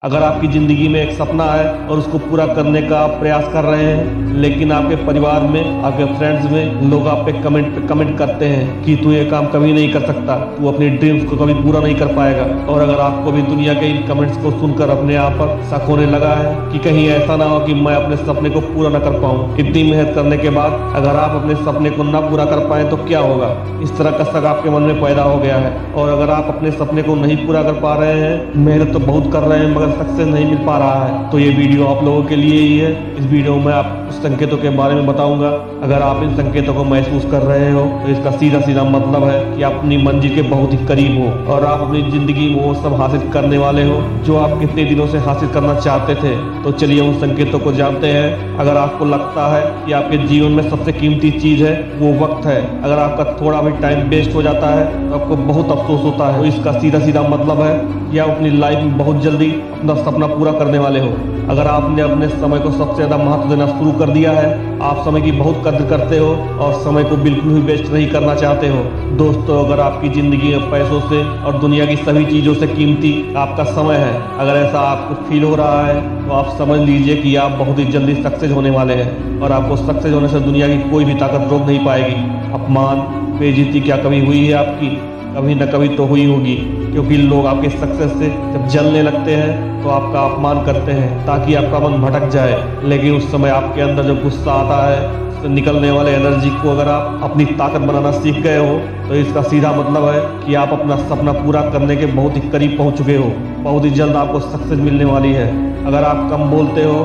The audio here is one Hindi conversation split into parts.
अगर आपकी ज़िंदगी में एक सपना है और उसको पूरा करने का आप प्रयास कर रहे हैं, लेकिन आपके परिवार में, आपके फ्रेंड्स में लोग आप पे कमेंट करते हैं कि तू ये काम कभी नहीं कर सकता, तू अपनी ड्रीम्स को कभी पूरा नहीं कर पाएगा। और अगर आपको भी दुनिया के इन कमेंट्स को सुनकर अपने आप पर शक होने लगा है कि कहीं ऐसा ना हो कि मैं अपने सपने को पूरा न कर पाऊँ, इतनी मेहनत करने के बाद अगर आप अपने सपने को ना पूरा कर पाए तो क्या होगा, इस तरह का शक आपके मन में पैदा हो गया है। और अगर आप अपने सपने को नहीं पूरा कर पा रहे हैं, मेहनत तो बहुत कर रहे हैं मगर सक्सेस नहीं मिल पा रहा है, तो ये वीडियो आप लोगों के लिए ही है। इस वीडियो में आप उस संकेतों के बारे में बताऊंगा। अगर आप इन संकेतों को महसूस कर रहे हो तो इसका सीधा सीधा मतलब है कि आप अपनी मंजिल के बहुत ही करीब हो और आप अपनी जिंदगी में वो सब हासिल करने वाले हो जो आप कितने दिनों से हासिल करना चाहते थे। तो चलिए उन संकेतों को जानते हैं। अगर आपको लगता है कि आपके जीवन में सबसे कीमती चीज है वो वक्त है, अगर आपका थोड़ा भी टाइम वेस्ट हो जाता है तो आपको बहुत अफसोस होता है, तो इसका सीधा सीधा मतलब है कि आप अपनी लाइफ में बहुत जल्दी अपना सपना पूरा करने वाले हो। अगर आपने अपने समय को सबसे ज्यादा महत्व देना शुरू कर दिया है, आप समय की बहुत कद्र करते हो और समय को बिल्कुल भी वेस्ट नहीं करना चाहते हो। दोस्तों, अगर आपकी जिंदगी में पैसों से और दुनिया की सभी चीजों से कीमती आपका समय है, अगर ऐसा आपको फील हो रहा है तो आप समझ लीजिए कि आप बहुत ही जल्दी सक्सेस होने वाले हैं और आपको सक्सेस होने से दुनिया की कोई भी ताकत रोक नहीं पाएगी। अपमान, बेइज्जती क्या कभी हुई है आपकी? कभी न कभी तो हुई होगी, क्योंकि लोग आपके सक्सेस से जब जलने लगते हैं तो आपका अपमान करते हैं ताकि आपका मन भटक जाए। लेकिन उस समय आपके अंदर जब गुस्सा आता है, उससे निकलने वाले एनर्जी को अगर आप अपनी ताकत बनाना सीख गए हो तो इसका सीधा मतलब है कि आप अपना सपना पूरा करने के बहुत ही करीब पहुंच चुके हो। बहुत ही जल्द आपको सक्सेस मिलने वाली है। अगर आप कम बोलते हो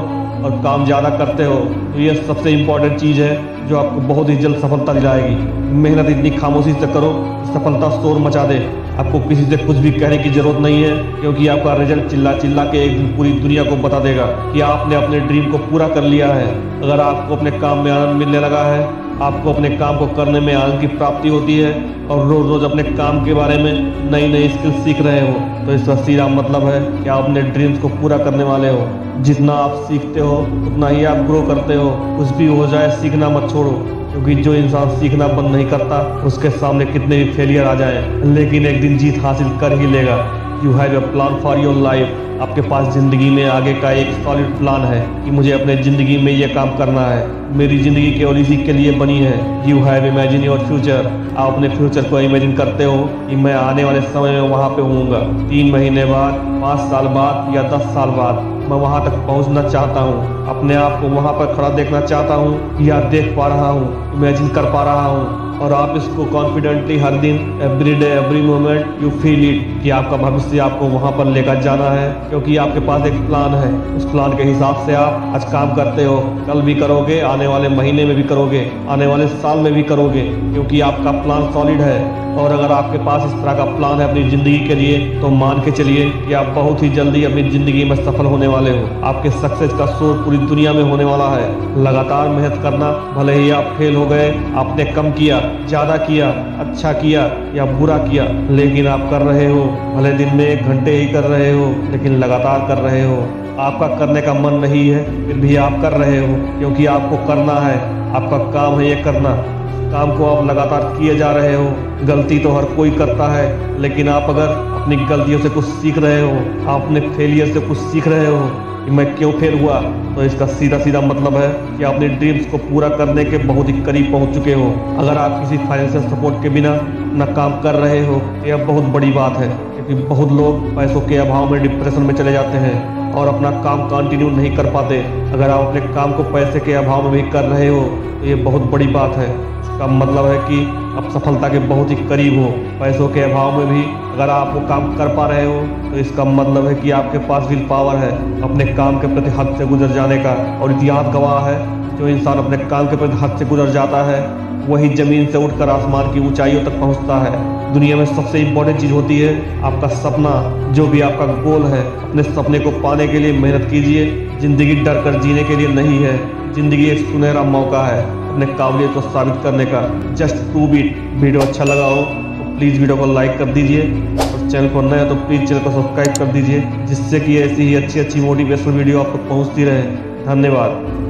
और काम ज़्यादा करते हो तो ये सबसे इम्पोर्टेंट चीज़ है जो आपको बहुत ही जल्द सफलता दिलाएगी। मेहनत इतनी खामोशी से करो कि सफलता शोर मचा दे। आपको किसी से कुछ भी कहने की जरूरत नहीं है, क्योंकि आपका रिजल्ट चिल्ला चिल्ला के एक दिन पूरी दुनिया को बता देगा कि आपने अपने ड्रीम को पूरा कर लिया है। अगर आपको अपने काम में आनंद मिलने लगा है, आपको अपने काम को करने में आनंद की प्राप्ति होती है और रोज रोज अपने काम के बारे में नई नई स्किल सीख रहे हो, तो इसका सीधा मतलब है कि आप अपने ड्रीम्स को पूरा करने वाले हो। जितना आप सीखते हो उतना ही आप ग्रो करते हो। कुछ भी हो जाए, सीखना मत छोड़ो, क्योंकि जो इंसान सीखना बंद नहीं करता उसके सामने कितने भी फेलियर आ जाए लेकिन एक दिन जीत हासिल कर ही लेगा। You have a plan for your life. आपके पास जिंदगी में आगे का एक सॉलिड प्लान है कि मुझे अपने जिंदगी में ये काम करना है, मेरी जिंदगी केवल इसी के लिए बनी है। You have imagine your future. आप अपने फ्यूचर को इमेजिन करते हो कि मैं आने वाले समय में वहाँ पे होऊंगा, 3 महीने बाद, 5 साल बाद या 10 साल बाद मैं वहाँ तक पहुँचना चाहता हूँ। अपने आप को वहाँ पर खड़ा देखना चाहता हूँ या देख पा रहा हूँ, इमेजिन कर पा रहा हूँ। और आप इसको कॉन्फिडेंटली हर दिन, every day, every moment you feel it कि आपका भविष्य आपको वहाँ पर लेकर जाना है, क्योंकि आपके पास एक प्लान है। उस प्लान के हिसाब से आप आज काम करते हो, कल भी करोगे, आने वाले महीने में भी करोगे, आने वाले साल में भी करोगे, क्योंकि आपका प्लान सॉलिड है। और अगर आपके पास इस तरह का प्लान है अपनी जिंदगी के लिए तो मान के चलिए कि आप बहुत ही जल्दी अपनी जिंदगी में सफल होने वाले हो। आपके सक्सेस का शोर पूरी दुनिया में होने वाला है। लगातार मेहनत करना, भले ही आप फेल हो गए, आपने कम किया, ज्यादा किया, अच्छा किया या बुरा किया, लेकिन आप कर रहे हो। भले दिन में 1 घंटे ही कर रहे हो लेकिन लगातार कर रहे हो। आपका करने का मन नहीं है फिर भी आप कर रहे हो, क्योंकि आपको करना है। आपका काम है ये करना। काम को आप लगातार किए जा रहे हो। गलती तो हर कोई करता है, लेकिन आप अगर अपनी गलतियों से कुछ सीख रहे हो, आप अपने फेलियर से कुछ सीख रहे हो कि मैं क्यों फेल हुआ, तो इसका सीधा सीधा मतलब है कि आप अपने ड्रीम्स को पूरा करने के बहुत ही करीब पहुंच चुके हो। अगर आप किसी फाइनेंशियल सपोर्ट के बिना अपना काम कर रहे हो तो यह बहुत बड़ी बात है, क्योंकि बहुत लोग पैसों के अभाव में डिप्रेशन में चले जाते हैं और अपना काम कंटिन्यू नहीं कर पाते। अगर आप अपने काम को पैसे के अभाव में भी कर रहे हो तो ये बहुत बड़ी बात है। इसका मतलब है कि आप सफलता के बहुत ही करीब हो। पैसों के अभाव में भी अगर आप वो काम कर पा रहे हो तो इसका मतलब है कि आपके पास विल पावर है अपने काम के प्रति हद से गुजर जाने का। और इतिहास गवाह है, जो इंसान अपने काम के प्रति हद से गुजर जाता है वही जमीन से उठकर आसमान की ऊंचाइयों तक पहुंचता है। दुनिया में सबसे इम्पोर्टेंट चीज होती है आपका सपना। जो भी आपका गोल है, अपने सपने को पाने के लिए मेहनत कीजिए। जिंदगी डर कर जीने के लिए नहीं है। जिंदगी एक सुनहरा मौका है अपने काबिलियत को साबित करने का। Just prove it. वीडियो अच्छा लगा हो तो प्लीज़ वीडियो को लाइक कर दीजिए और चैनल पर नए हो तो प्लीज़ चैनल को सब्सक्राइब कर दीजिए, जिससे कि ऐसी ही अच्छी मोटिवेशनल वीडियो आप तक पहुँचती रहे। धन्यवाद।